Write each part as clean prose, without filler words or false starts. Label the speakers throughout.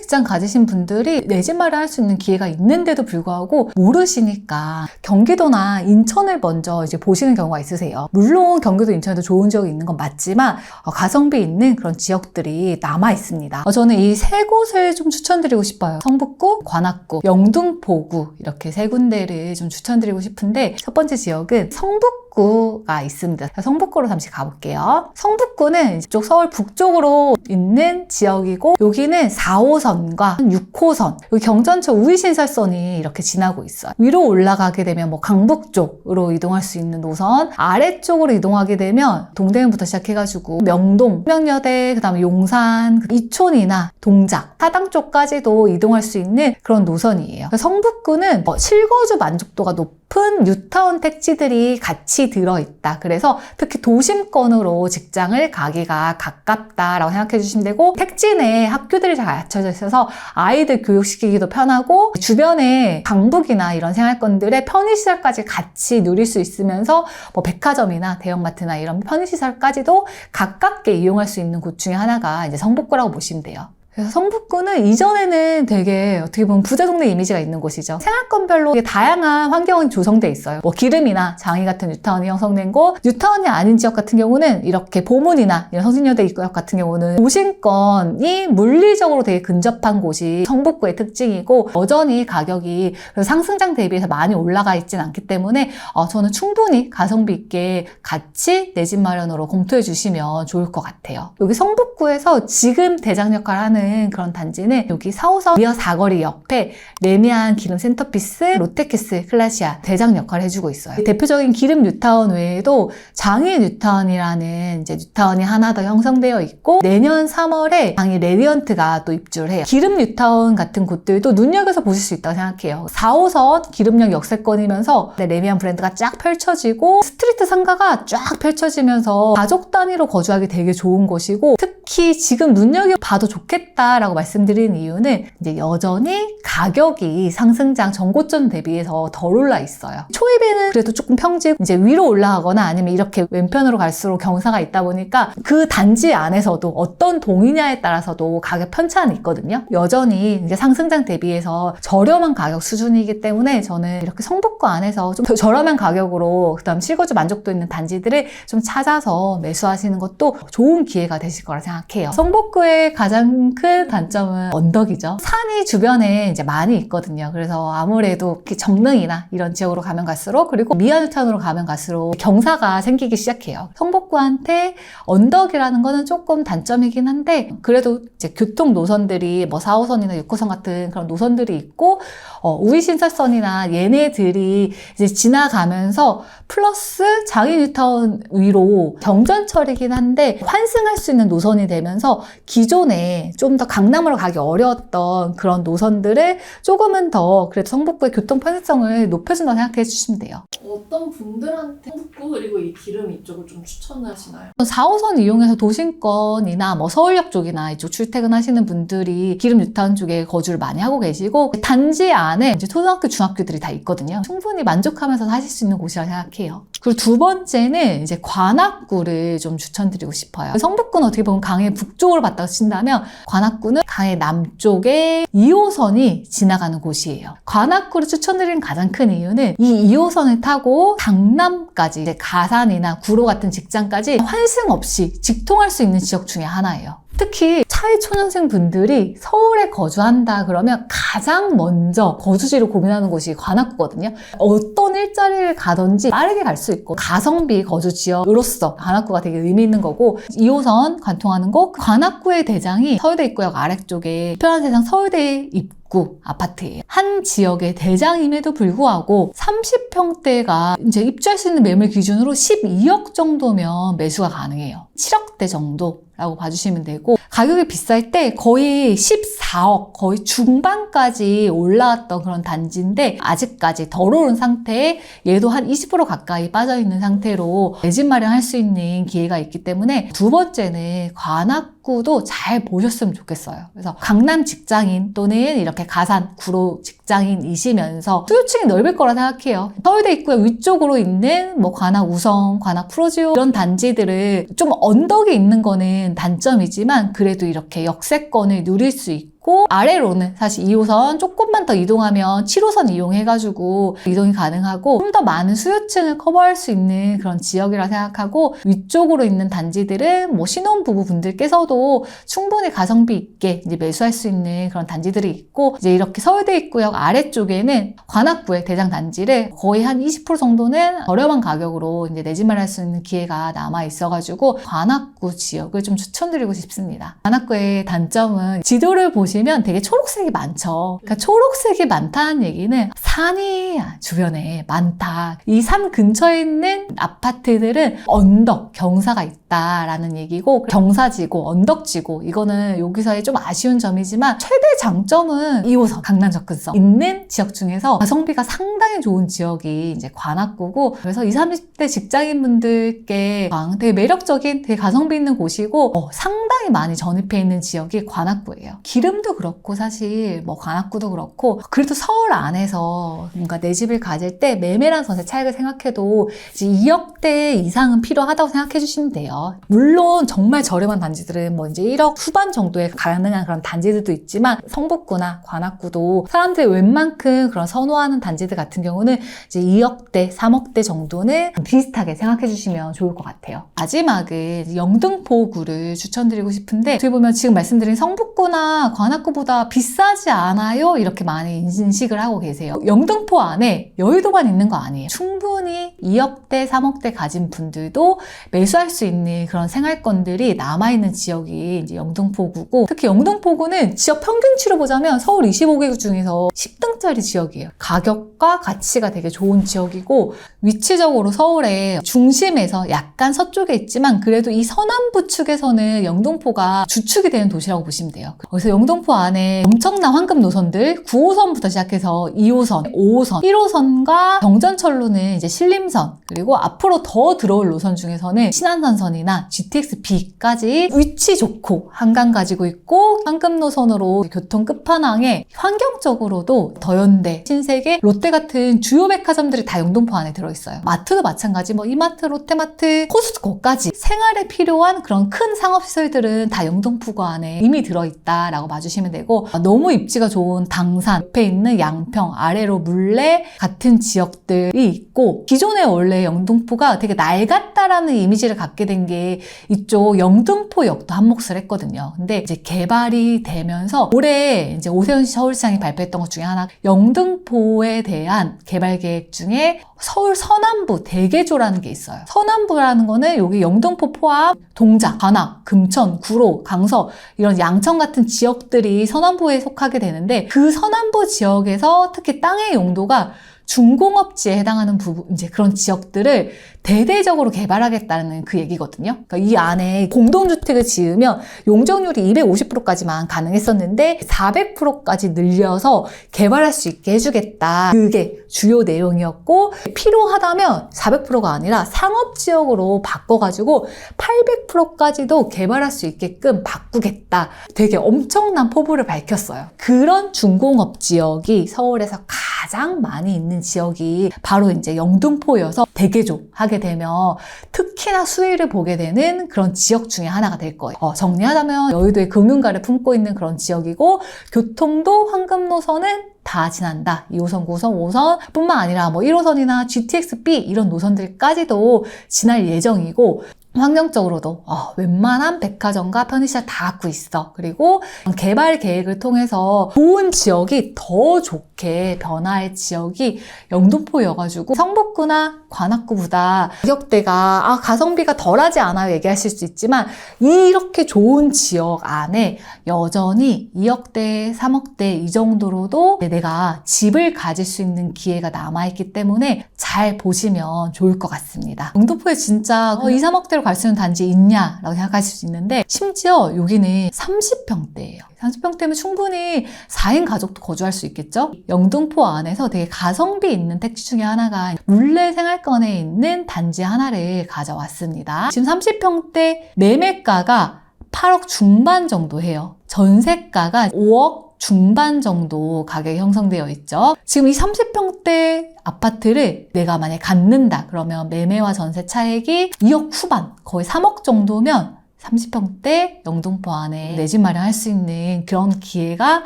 Speaker 1: 직장 가지신 분들이 내 집 마련할 수 있는 기회가 있는데도 불구하고 모르시니까 경기도나 인천을 먼저 이제 보시는 경우가 있으세요. 물론 경기도, 인천에도 좋은 지역이 있는 건 맞지만 가성비 있는 그런 지역들이 남아 있습니다. 저는 이 세 곳을 좀 추천드리고 싶어요. 성북구, 관악구, 영등포구 이렇게 세 군데를 좀 추천드리고 싶은데, 첫 번째 지역은 성북구가 있습니다. 성북구로 잠시 가볼게요. 성북구는 이쪽 서울 북쪽으로 있는 지역이고, 여기는 4호선과 6호선, 여기 경전철 우이신설선이 이렇게 지나고 있어요. 위로 올라가게 되면 뭐 강북 쪽으로 이동할 수 있는 노선, 아래쪽으로 이동하게 되면 동대문부터 시작해가지고 명동, 명여대, 그 다음에 용산, 이촌이나 동작, 사당 쪽까지도 이동할 수 있는 그런 노선이에요. 성북구는 실거주 만족도가 높은 뉴타운 택지들이 같이 들어있다. 그래서 특히 도심권으로 직장을 가기가 가깝다라고 생각해 주시면 되고, 택지 내에 학교들이 잘 갖춰져 있어서 아이들 교육시키기도 편하고, 주변에 강북이나 이런 생활권들의 편의시설까지 같이 누릴 수 있으면서 뭐 백화점이나 대형마트나 이런 편의시설까지도 가깝게 이용할 수 있는 곳 중에 하나가 이제 성북구라고 보시면 돼요. 그래서 성북구는 이전에는 되게 어떻게 보면 부자 동네 이미지가 있는 곳이죠. 생활권별로 되게 다양한 환경이 조성돼 있어요. 뭐 기름이나 장이 같은 뉴타운이 형성된 곳, 뉴타운이 아닌 지역 같은 경우는 이렇게 보문이나 이런 성신여대 입구역 같은 경우는 도심권이 물리적으로 되게 근접한 곳이 성북구의 특징이고, 여전히 가격이 상승장 대비해서 많이 올라가 있진 않기 때문에 저는 충분히 가성비 있게 같이 내 집 마련으로 검토해 주시면 좋을 것 같아요. 여기 성북구에서 지금 대장 역할을 하는 그런 단지는 여기 4호선 리어 사거리 옆에 레미안 기름 센터피스, 롯데캐슬, 클라시아 대장 역할을 해주고 있어요. 대표적인 기름 뉴타운 외에도 장일 뉴타운이라는 이제 뉴타운이 하나 더 형성되어 있고, 내년 3월에 장일 레디언트가 또 입주를 해요. 기름 뉴타운 같은 곳들도 눈여겨서 보실 수 있다고 생각해요. 4호선 기름역 역세권이면서 레미안 브랜드가 쫙 펼쳐지고, 스트리트 상가가 쫙 펼쳐지면서 가족 단위로 거주하기 되게 좋은 곳이고, 특히 지금 눈여겨봐도 좋겠다라고 말씀드리는 이유는 이제 여전히 가격이 상승장 전고점 대비해서 덜 올라 있어요. 초입에는 그래도 조금 평지 이제 위로 올라가거나 아니면 이렇게 왼편으로 갈수록 경사가 있다 보니까 그 단지 안에서도 어떤 동이냐에 따라서도 가격 편차는 있거든요. 여전히 이제 상승장 대비해서 저렴한 가격 수준이기 때문에 저는 이렇게 성북구 안에서 좀 저렴한 가격으로 그다음 실거주 만족도 있는 단지들을 좀 찾아서 매수하시는 것도 좋은 기회가 되실 거라 생각해요. 성북구의 가장 큰 단점은 언덕이죠. 산이 주변에 이제 많이 있거든요. 그래서 아무래도 정릉이나 이런 지역으로 가면 갈수록, 그리고 미아뉴타운으로 가면 갈수록 경사가 생기기 시작해요. 성북구한테 언덕이라는 거는 조금 단점이긴 한데, 그래도 이제 교통 노선들이 뭐 4호선이나 6호선 같은 그런 노선들이 있고, 우이신설선이나 얘네들이 이제 지나가면서 플러스 장일 뉴타운 위로 경전철이긴 한데 환승할 수 있는 노선이 되면서 기존에 좀 더 강남으로 가기 어려웠던 그런 노선들을 조금은 더 그래도 성북구의 교통 편의성을 높여준다고 생각해 주시면 돼요.
Speaker 2: 어떤 분들한테 성북구 그리고 이 기름 이쪽을 좀 추천을 하시나요?
Speaker 1: 4호선 이용해서 도심권이나 뭐 서울역 쪽이나 이쪽 출퇴근하시는 분들이 기름 뉴타운 쪽에 거주를 많이 하고 계시고, 단지 안에 이제 초등학교, 중학교들이 다 있거든요. 충분히 만족하면서 사실 수 있는 곳이라고 생각해요. 그리고 두 번째는 이제 관악구를 좀 추천드리고 싶어요. 성북구는 어떻게 보면 강의 북쪽으로 봤다고 친다면, 관악구는 강의 남쪽에 2호선이 지나가는 곳이에요. 관악구를 추천드리는 가장 큰 이유는 이 2호선을 타고 강남까지, 이제 가산이나 구로 같은 직장까지 환승 없이 직통할 수 있는 지역 중에 하나예요. 특히 사회초년생 분들이 서울에 거주한다 그러면 가장 먼저 거주지를 고민하는 곳이 관악구거든요. 어떤 일자리를 가든지 빠르게 갈 수 있고, 가성비 거주 지역으로서 관악구가 되게 의미 있는 거고, 2호선 관통하는 곳, 관악구의 대장이 서울대 입구역 아래쪽에 편한 세상 서울대 입구 아파트예요. 한 지역의 대장임에도 불구하고 30평대가 이제 입주할 수 있는 매물 기준으로 12억 정도면 매수가 가능해요. 7억대 정도라고 봐주시면 되고, 가격이 비쌀 때 거의 14억, 거의 중반까지 올라왔던 그런 단지인데, 아직까지 덜 오른 상태에 얘도 한 20% 가까이 빠져있는 상태로 내 집 마련할 수 있는 기회가 있기 때문에, 두 번째는 관악구도 잘 보셨으면 좋겠어요. 그래서 강남 직장인 또는 이렇게 가산, 구로 직장인이시면서 수요층이 넓을 거라 생각해요. 서울대 입구역 위쪽으로 있는 뭐 관악 우성, 관악 프로지오 이런 단지들을 좀 언덕에 있는 거는 단점이지만 그래도 이렇게 역세권을 누릴 수 있고, 있고, 아래로는 사실 2호선 조금만 더 이동하면 7호선 이용해가지고 이동이 가능하고 좀 더 많은 수요층을 커버할 수 있는 그런 지역이라 생각하고, 위쪽으로 있는 단지들은 뭐 신혼부부분들께서도 충분히 가성비 있게 이제 매수할 수 있는 그런 단지들이 있고, 이제 이렇게 서울대 입구역 아래쪽에는 관악구의 대장 단지를 거의 한 20% 정도는 저렴한 가격으로 이제 내 집 마련할 수 있는 기회가 남아 있어가지고 관악구 지역을 좀 추천드리고 싶습니다. 관악구의 단점은 지도를 보시면 되게 초록색이 많죠. 그러니까 초록색이 많다는 얘기는 산이 주변에 많다. 이 산 근처에 있는 아파트들은 언덕, 경사가 있다라는 얘기고, 경사지고 언덕지고, 이거는 여기서의 좀 아쉬운 점이지만 최대 장점은 2호선 강남 접근성 있는 지역 중에서 가성비가 상당히 좋은 지역이 이제 관악구고, 그래서 20, 30대 직장인분들께 되게 매력적인 되게 가성비 있는 곳이고, 상당히 많이 전입해 있는 지역이 관악구예요. 기름도 그렇고 사실 뭐 관악구도 그렇고, 그래도 서울 안에서 뭔가 내 집을 가질 때 매매랑 전세 차익을 생각해도 이제 2억대 이상은 필요하다고 생각해 주시면 돼요. 물론 정말 저렴한 단지들은 뭐 이제 1억 후반 정도에 가능한 그런 단지들도 있지만, 성북구나 관악구도 사람들이 웬만큼 그런 선호하는 단지들 같은 경우는 이제 2억대, 3억대 정도는 비슷하게 생각해 주시면 좋을 것 같아요. 마지막은 영등포구를 추천드리고 싶은데, 어떻게 보면 지금 말씀드린 성북구나 관악구보다 비싸지 않아요? 이렇게 많이 인식을 하고 계세요. 영등포 안에 여의도만 있는 거 아니에요. 충분히 2억대, 3억대 가진 분들도 매수할 수 있는 그런 생활권들이 남아있는 지역이 이제 영등포구고, 특히 영등포구는 지역 평균치로 보자면 서울 25개구 중에서 10등짜리 지역이에요. 가격과 가치가 되게 좋은 지역이고, 위치적으로 서울의 중심에서 약간 서쪽에 있지만 그래도 이 서남부 측에서는 영등포가 주축이 되는 도시라고 보시면 돼요. 그래서 영등포 안에 엄청난 황금 노선들, 9호선부터 시작해서 2호선, 5호선, 1호선과 경전철로는 이제 신림선, 그리고 앞으로 더 들어올 노선 중에서는 신안산선이나 GTX-B까지 위치 좋고 한강 가지고 있고, 황금 노선으로 교통 끝판왕에 환경적으로도 더현대, 신세계, 롯데 같은 주요 백화점들이 다 영등포 안에 들어있어요. 마트도 마찬가지, 뭐 이마트, 롯데마트, 코스트코까지 생활에 필요한 그런 큰 상업시설들은 다 영등포구 안에 이미 들어있다라고 봐주시면 되고, 너무 입지가 좋은 당산, 옆에 있는 양평, 아래로 물레 같은 지역들이 있고, 기존에 원래 영등포가 되게 낡았다라는 이미지를 갖게 된 게 이쪽 영등포역도 한몫을 했거든요. 근데 이제 개발이 되면서 올해 이제 오세훈 서울시장이 발표했던 것 중에 하나, 영등포에 대한 개발 계획 중에 서울 서남부 대개조라는 게 있어요. 서남부라는 거는 여기 영등포 포함 동작, 관악, 금천, 구로, 강서 이런 양천 같은 지역들이 서남부에 속하게 되는데, 그 서남부 지역에서 특히 땅의 용도가 중공업지에 해당하는 부분, 이제 그런 지역들을 대대적으로 개발하겠다는 그 얘기거든요. 그러니까 이 안에 공동주택을 지으면 용적률이 250%까지만 가능했었는데 400%까지 늘려서 개발할 수 있게 해주겠다. 그게 주요 내용이었고, 필요하다면 400%가 아니라 상업지역으로 바꿔가지고 800%까지도 개발할 수 있게끔 바꾸겠다. 되게 엄청난 포부를 밝혔어요. 그런 중공업 지역이 서울에서 가장 많이 있는 지역이 바로 이제 영등포여서 대개조 하게 되면 특히나 수혜를 보게 되는 그런 지역 중에 하나가 될 거예요. 정리하자면 여의도의 금융가를 품고 있는 그런 지역이고, 교통도 황금 노선은 다 지난다. 2호선, 9호선, 5호선 뿐만 아니라 뭐 1호선이나 GTX-B 이런 노선들까지도 지날 예정이고, 환경적으로도 웬만한 백화점과 편의시설 다 갖고 있어. 그리고 개발 계획을 통해서 좋은 지역이 더 좋게 변화할 지역이 영등포여가지고, 성북구나 관악구보다 가격대가 가성비가 덜하지 않아요 얘기하실 수 있지만, 이렇게 좋은 지역 안에 여전히 2억대, 3억대 이 정도로도 내가 집을 가질 수 있는 기회가 남아있기 때문에 잘 보시면 좋을 것 같습니다. 영등포에 진짜 2, 3억대로 갈 수 있는 단지 있냐라고 생각하실 수 있는데, 심지어 여기는 30평대예요. 30평대면 충분히 4인 가족도 거주할 수 있겠죠? 영등포 안에서 되게 가성비 있는 택지 중에 하나가 물레 생활권에 있는 단지 하나를 가져왔습니다. 지금 30평대 매매가가 8억 중반 정도 해요. 전세가가 5억 중반 정도 가격이 형성되어 있죠. 지금 이 30평대 아파트를 내가 만약에 갖는다 그러면 매매와 전세 차액이 2억 후반, 거의 3억 정도면 30평대 영등포 안에 내 집 마련할 수 있는 그런 기회가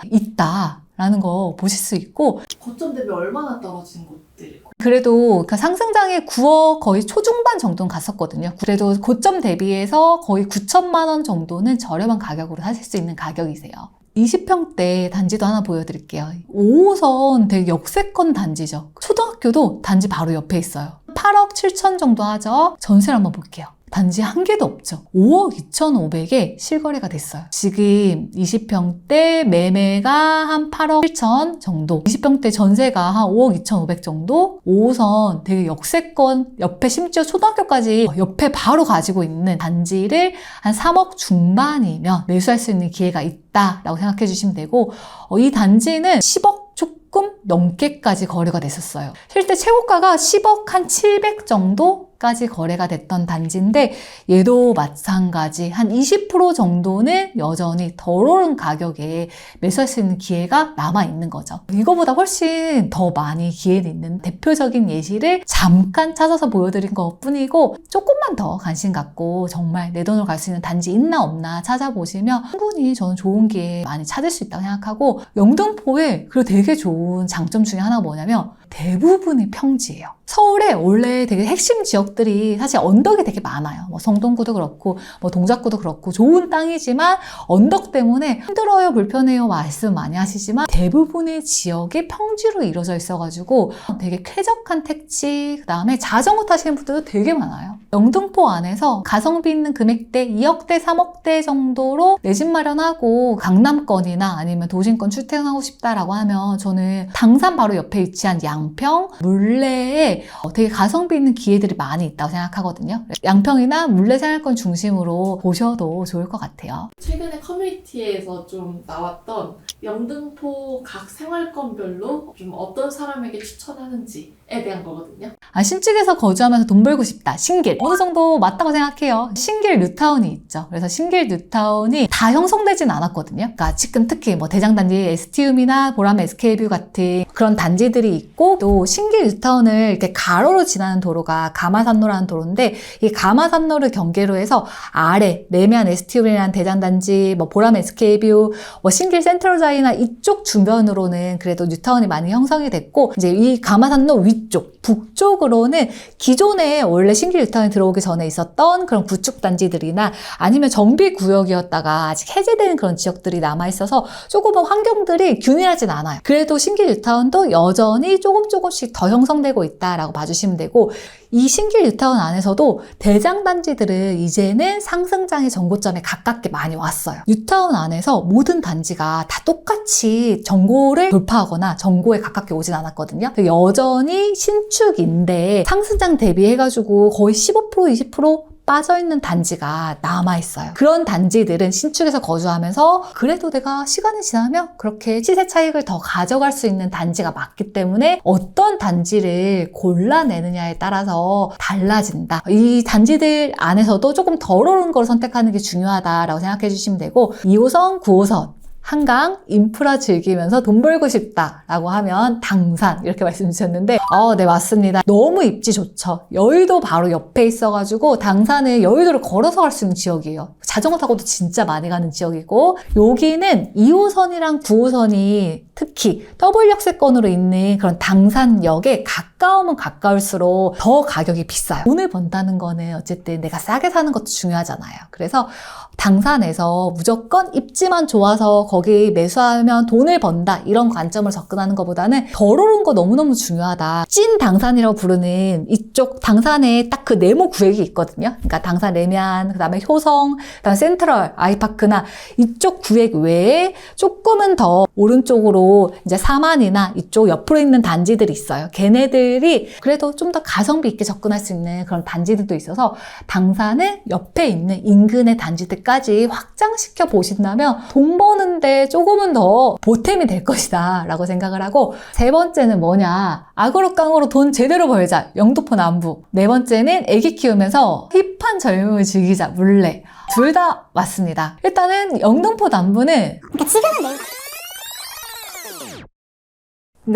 Speaker 1: 있다라는 거 보실 수 있고,
Speaker 2: 거점 대비 얼마나 떨어진 곳들이고.
Speaker 1: 그래도 그 상승장에 9억 거의 초중반 정도는 갔었거든요. 그래도 고점 대비해서 거의 9천만 원 정도는 저렴한 가격으로 사실 수 있는 가격이세요. 20평대 단지도 하나 보여드릴게요. 5호선 되게 역세권 단지죠. 초등학교도 단지 바로 옆에 있어요. 8억 7천 정도 하죠. 전세를 한번 볼게요. 단지 한 개도 없죠. 5억 2,500에 실거래가 됐어요. 지금 20평대 매매가 한 8억 7천 정도, 20평대 전세가 한 5억 2,500 정도, 5호선 되게 역세권, 옆에 심지어 초등학교까지 옆에 바로 가지고 있는 단지를 한 3억 중반이면 매수할 수 있는 기회가 있다라고 생각해 주시면 되고, 이 단지는 10억 조금 넘게까지 거래가 됐었어요. 실제 최고가가 10억 한 700 정도까지 거래가 됐던 단지인데, 얘도 마찬가지 한 20% 정도는 여전히 덜 오른 가격에 매수할 수 있는 기회가 남아있는 거죠. 이거보다 훨씬 더 많이 기회는 있는 대표적인 예시를 잠깐 찾아서 보여드린 것 뿐이고, 조금만 더 관심 갖고 정말 내 돈으로 갈 수 있는 단지 있나 없나 찾아보시면 충분히 저는 좋은 기회 많이 찾을 수 있다고 생각하고, 영등포에 그리고 되게 좋은 장점 중에 하나가 뭐냐면 대부분이 평지예요. 서울에 원래 되게 핵심 지역들이 사실 언덕이 되게 많아요. 뭐 성동구도 그렇고 뭐 동작구도 그렇고 좋은 땅이지만 언덕 때문에 힘들어요, 불편해요 말씀 많이 하시지만 대부분의 지역이 평지로 이루어져 있어가지고 되게 쾌적한 택지, 그 다음에 자전거 타시는 분들도 되게 많아요. 영등포 안에서 가성비 있는 금액대 2억대, 3억대 정도로 내 집 마련하고 강남권이나 아니면 도심권 출퇴근하고 싶다라고 하면 저는 당산 바로 옆에 위치한 양평, 물레에 되게 가성비 있는 기회들이 많이 있다고 생각하거든요. 양평이나 물레 생활권 중심으로 보셔도 좋을 것 같아요.
Speaker 2: 최근에 커뮤니티에서 좀 나왔던 영등포 각 생활권별로 좀 어떤 사람에게 추천하는지에 대한 거거든요.
Speaker 1: 신축에서 거주하면서 돈 벌고 싶다. 신길. 어느 정도 맞다고 생각해요. 신길 뉴타운이 있죠. 그래서 신길 뉴타운이 다 형성되진 않았거든요. 그러니까 지금 특히 뭐 대장단지 STUM이나 보람 SK뷰 같은 그런 단지들이 있고, 또 신길 뉴타운을 이렇게 가로로 지나는 도로가 가마산로라는 도로인데, 이 가마산로를 경계로 해서 아래 내면 STUM이라는 대장단지, 뭐 보람 SK뷰, 뭐 신길 센트럴자이나 이쪽 주변으로는 그래도 뉴타운이 많이 형성이 됐고, 이제 이 가마산로 위쪽 북쪽으로는 기존에 원래 신길 뉴타운이 들어오기 전에 있었던 그런 구축 단지들이나 아니면 정비 구역이었다가 아직 해제되는 그런 지역들이 남아있어서 조금은 환경들이 균일하진 않아요. 그래도 신길 뉴타운도 여전히 조금씩 더 형성되고 있다라고 봐주시면 되고, 이 신길 뉴타운 안에서도 대장 단지들은 이제는 상승장의 정고점에 가깝게 많이 왔어요. 뉴타운 안에서 모든 단지가 다 똑같이 정고를 돌파하거나 정고에 가깝게 오진 않았거든요. 여전히 신축인데 상승장 대비해가지고 거의 15% 20% 빠져있는 단지가 남아있어요. 그런 단지들은 신축에서 거주하면서 그래도 내가 시간이 지나면 그렇게 시세 차익을 더 가져갈 수 있는 단지가 맞기 때문에 어떤 단지를 골라내느냐에 따라서 달라진다. 이 단지들 안에서도 조금 덜 오른 걸 선택하는 게 중요하다라고 생각해 주시면 되고, 2호선, 9호선 한강 인프라 즐기면서 돈 벌고 싶다라고 하면 당산 이렇게 말씀 주셨는데, 네 맞습니다. 너무 입지 좋죠. 여의도 바로 옆에 있어가지고 당산은 여의도를 걸어서 갈 수 있는 지역이에요. 자전거 타고도 진짜 많이 가는 지역이고, 여기는 2호선이랑 9호선이 특히 더블 역세권으로 있는 그런 당산역에 가까우면 가까울수록 더 가격이 비싸요. 돈을 번다는 거는 어쨌든 내가 싸게 사는 것도 중요하잖아요. 그래서 당산에서 무조건 입지만 좋아서 거기 매수하면 돈을 번다 이런 관점을 접근하는 것보다는 덜 오른 거 너무너무 중요하다. 찐 당산이라고 부르는 이쪽 당산에 딱 그 네모 구역이 있거든요. 그러니까 당산 레미안, 그 다음에 효성, 그 다음에 센트럴, 아이파크나 이쪽 구역 외에 조금은 더 오른쪽으로 이제 사만이나 이쪽 옆으로 있는 단지들이 있어요. 걔네들이 그래도 좀 더 가성비 있게 접근할 수 있는 그런 단지들도 있어서 당산은 옆에 있는 인근의 단지들까지 확장시켜 보신다면 돈 버는데 조금은 더 보탬이 될 것이다 라고 생각을 하고, 세 번째는 뭐냐, 악으로 깡으로 돈 제대로 벌자, 영등포 남부. 네 번째는 애기 키우면서 힙한 젊음을 즐기자, 물레. 둘 다 맞습니다. 일단은 영등포 남부는
Speaker 3: 그러니까 지금은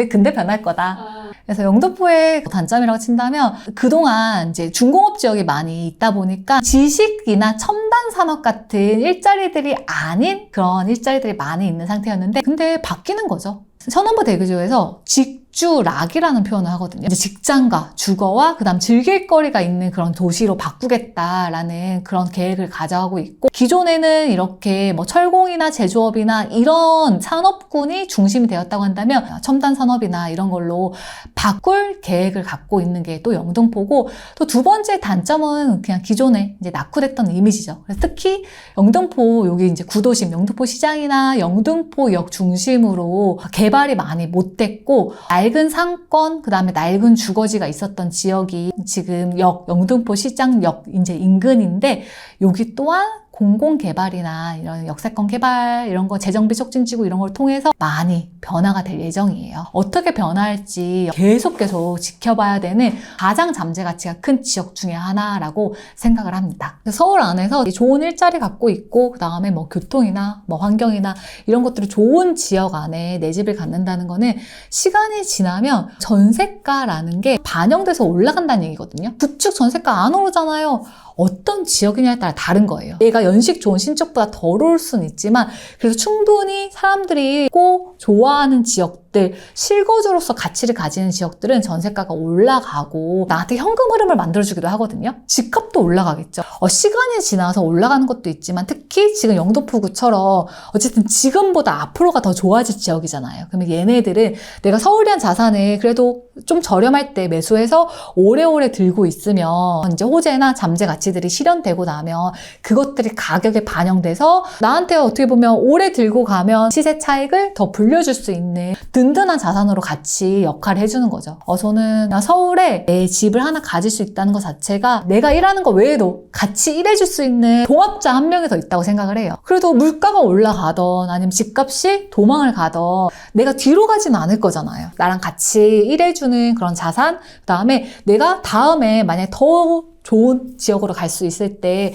Speaker 1: 근데 변할 거다. 그래서 영등포의 단점이라고 친다면 그동안 이제 중공업 지역이 많이 있다 보니까 지식이나 첨단 산업 같은 일자리들이 아닌 그런 일자리들이 많이 있는 상태였는데 근데 바뀌는 거죠. 천안보 대교조에서 직주락이라는 표현을 하거든요. 이제 직장과 주거와 그다음 즐길 거리가 있는 그런 도시로 바꾸겠다라는 그런 계획을 가져가고 있고 기존에는 이렇게 뭐 철공이나 제조업이나 이런 산업군이 중심이 되었다고 한다면 첨단 산업이나 이런 걸로 바꿀 계획을 갖고 있는 게 또 영등포고 또 두 번째 단점은 그냥 기존에 이제 낙후됐던 이미지죠. 그래서 특히 영등포 여기 이제 구도심 영등포 시장이나 영등포역 중심으로 개발이 많이 못 됐고 낡은 상권 그다음에 낡은 주거지가 있었던 지역이 지금 영등포 시장역 이제 인근인데 여기 또한 공공개발이나 이런 역세권 개발 이런 거 재정비 촉진지구 이런 걸 통해서 많이 변화가 될 예정이에요. 어떻게 변화할지 계속 지켜봐야 되는 가장 잠재 가치가 큰 지역 중에 하나라고 생각을 합니다. 서울 안에서 좋은 일자리 갖고 있고 그 다음에 뭐 교통이나 뭐 환경이나 이런 것들이 좋은 지역 안에 내 집을 갖는다는 거는 시간이 지나면 전세가라는 게 반영돼서 올라간다는 얘기거든요. 구축 전세가 안 오르잖아요. 어떤 지역이냐에 따라 다른 거예요. 얘가 연식 좋은 신축보다 덜 올 수는 있지만 그래서 충분히 사람들이 꼭 좋아하는 지역들, 실거주로서 가치를 가지는 지역들은 전세가가 올라가고 나한테 현금 흐름을 만들어주기도 하거든요. 집값도 올라가겠죠. 시간이 지나서 올라가는 것도 있지만 특히 지금 영등포구처럼 어쨌든 지금보다 앞으로가 더 좋아질 지역이잖아요. 그러면 얘네들은 내가 서울이란 자산을 그래도 좀 저렴할 때 매수해서 오래오래 들고 있으면 이제 호재나 잠재 가치들이 실현되고 나면 그것들이 가격에 반영돼서 나한테 어떻게 보면 오래 들고 가면 시세 차익을 더 불려줄 수 있는 든든한 자산으로 같이 역할을 해주는 거죠. 저는 서울에 내 집을 하나 가질 수 있다는 것 자체가 내가 일하는 거 외에도 같이 일해줄 수 있는 동업자 한 명이 더 있다고 생각을 해요. 그래도 물가가 올라가던 아니면 집값이 도망을 가던 내가 뒤로 가지는 않을 거잖아요. 나랑 같이 일해주는 그런 자산, 그 다음에 내가 다음에 만약에 더 좋은 지역으로 갈 수 있을 때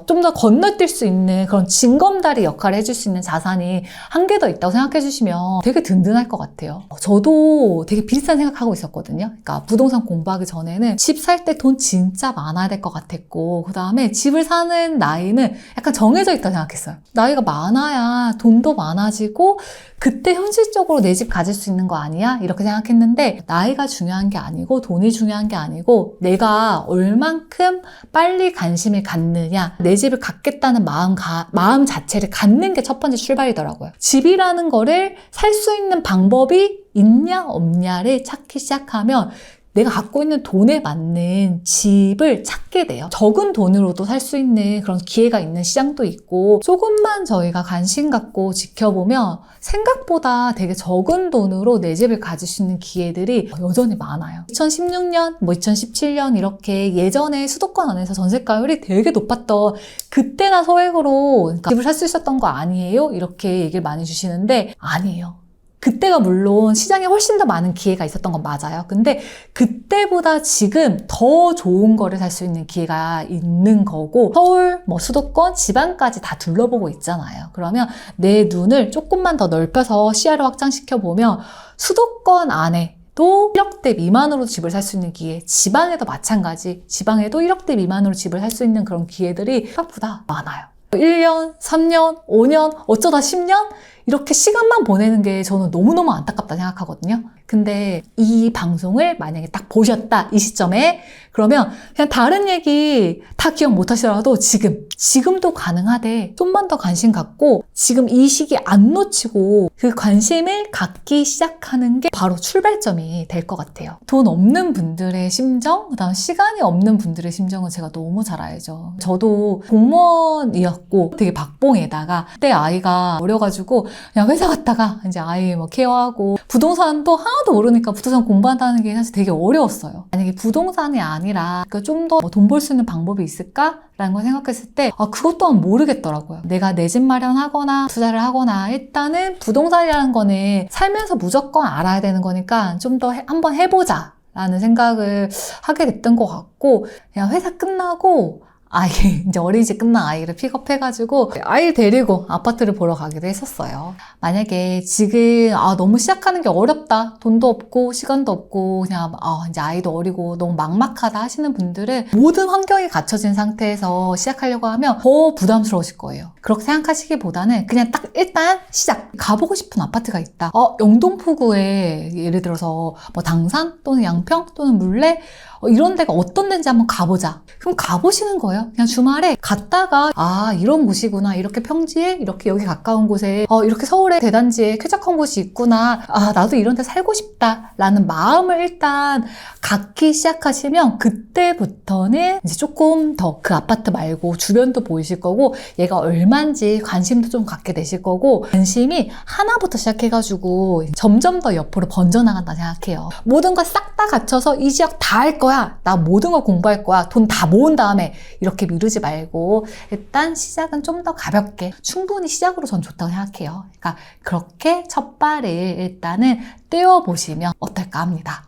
Speaker 1: 좀 더 건너뛸 수 있는 그런 징검다리 역할을 해줄 수 있는 자산이 한 개 더 있다고 생각해 주시면 되게 든든할 것 같아요. 저도 되게 비슷한 생각하고 있었거든요. 그러니까 부동산 공부하기 전에는 집 살 때 돈 진짜 많아야 될 것 같았고 그 다음에 집을 사는 나이는 약간 정해져 있다고 생각했어요. 나이가 많아야 돈도 많아지고 그때 현실적으로 내 집 가질 수 있는 거 아니야? 이렇게 생각했는데 나이가 중요한 게 아니고 돈이 중요한 게 아니고 내가 얼만큼 빨리 관심을 갖느냐 내 집을 갖겠다는 마음 자체를 갖는 게 첫 번째 출발이더라고요. 집이라는 거를 살 수 있는 방법이 있냐 없냐를 찾기 시작하면 내가 갖고 있는 돈에 맞는 집을 찾게 돼요. 적은 돈으로도 살 수 있는 그런 기회가 있는 시장도 있고 조금만 저희가 관심 갖고 지켜보면 생각보다 되게 적은 돈으로 내 집을 가질 수 있는 기회들이 여전히 많아요. 2016년, 2017년 이렇게 예전에 수도권 안에서 전세가율이 되게 높았던 그때나 소액으로 그러니까 집을 살 수 있었던 거 아니에요? 이렇게 얘기를 많이 주시는데 아니에요. 그때가 물론 시장에 훨씬 더 많은 기회가 있었던 건 맞아요. 근데 그때보다 지금 더 좋은 거를 살 수 있는 기회가 있는 거고 서울, 수도권, 지방까지 다 둘러보고 있잖아요. 그러면 내 눈을 조금만 더 넓혀서 시야를 확장시켜보면 수도권 안에 또 1억대 미만으로 집을 살 수 있는 기회, 지방에도 마찬가지, 지방에도 1억대 미만으로 집을 살 수 있는 그런 기회들이 생각보다 많아요. 1년, 3년, 5년, 어쩌다 10년? 이렇게 시간만 보내는 게 저는 너무너무 안타깝다 생각하거든요. 근데 이 방송을 만약에 딱 보셨다, 이 시점에, 그러면 그냥 다른 얘기 다 기억 못 하시더라도 지금도 가능하대. 좀만 더 관심 갖고 지금 이 시기 안 놓치고 그 관심을 갖기 시작하는 게 바로 출발점이 될 것 같아요. 돈 없는 분들의 심정, 그다음 시간이 없는 분들의 심정은 제가 너무 잘 알죠. 저도 공무원이었고 되게 박봉에다가 그때 아이가 어려가지고 그냥 회사 갔다가 이제 아이 케어하고 부동산도 하나도 모르니까 부동산 공부한다는 게 사실 되게 어려웠어요. 만약에 부동산이 아니라 좀 더 돈 벌 수 있는 방법이 있을까라는 걸 생각했을 때 그것 또한 모르겠더라고요. 내가 내 집 마련하거나 투자를 하거나 일단은 부동산이라는 거는 살면서 무조건 알아야 되는 거니까 좀 더 한번 해보자 라는 생각을 하게 됐던 것 같고 그냥 회사 끝나고 아이, 이제 어린이집 끝난 아이를 픽업해가지고 아이를 데리고 아파트를 보러 가기도 했었어요. 만약에 지금 너무 시작하는 게 어렵다, 돈도 없고 시간도 없고 그냥 이제 아이도 어리고 너무 막막하다 하시는 분들은 모든 환경이 갖춰진 상태에서 시작하려고 하면 더 부담스러우실 거예요. 그렇게 생각하시기보다는 그냥 딱 일단 시작! 가보고 싶은 아파트가 있다. 영등포구에 예를 들어서 뭐 당산 또는 양평 또는 물레 이런 데가 어떤 데인지 한번 가보자. 그럼 가보시는 거예요. 그냥 주말에 갔다가 이런 곳이구나. 이렇게 평지에 이렇게 여기 가까운 곳에 이렇게 서울의 대단지에 쾌적한 곳이 있구나. 나도 이런 데 살고 싶다 라는 마음을 일단 갖기 시작하시면 그때부터는 이제 조금 더 그 아파트 말고 주변도 보이실 거고 얘가 얼만지 관심도 좀 갖게 되실 거고 관심이 하나부터 시작해가지고 점점 더 옆으로 번져나간다 생각해요. 모든 걸 싹 다 갖춰서 이 지역 다 할 거야. 나 모든 걸 공부할 거야. 돈 다 모은 다음에 이렇게 미루지 말고 일단 시작은 좀 더 가볍게 충분히 시작으로 전 좋다고 생각해요. 그러니까 그렇게 첫 발을 일단은 떼어보시면 어떨까 합니다.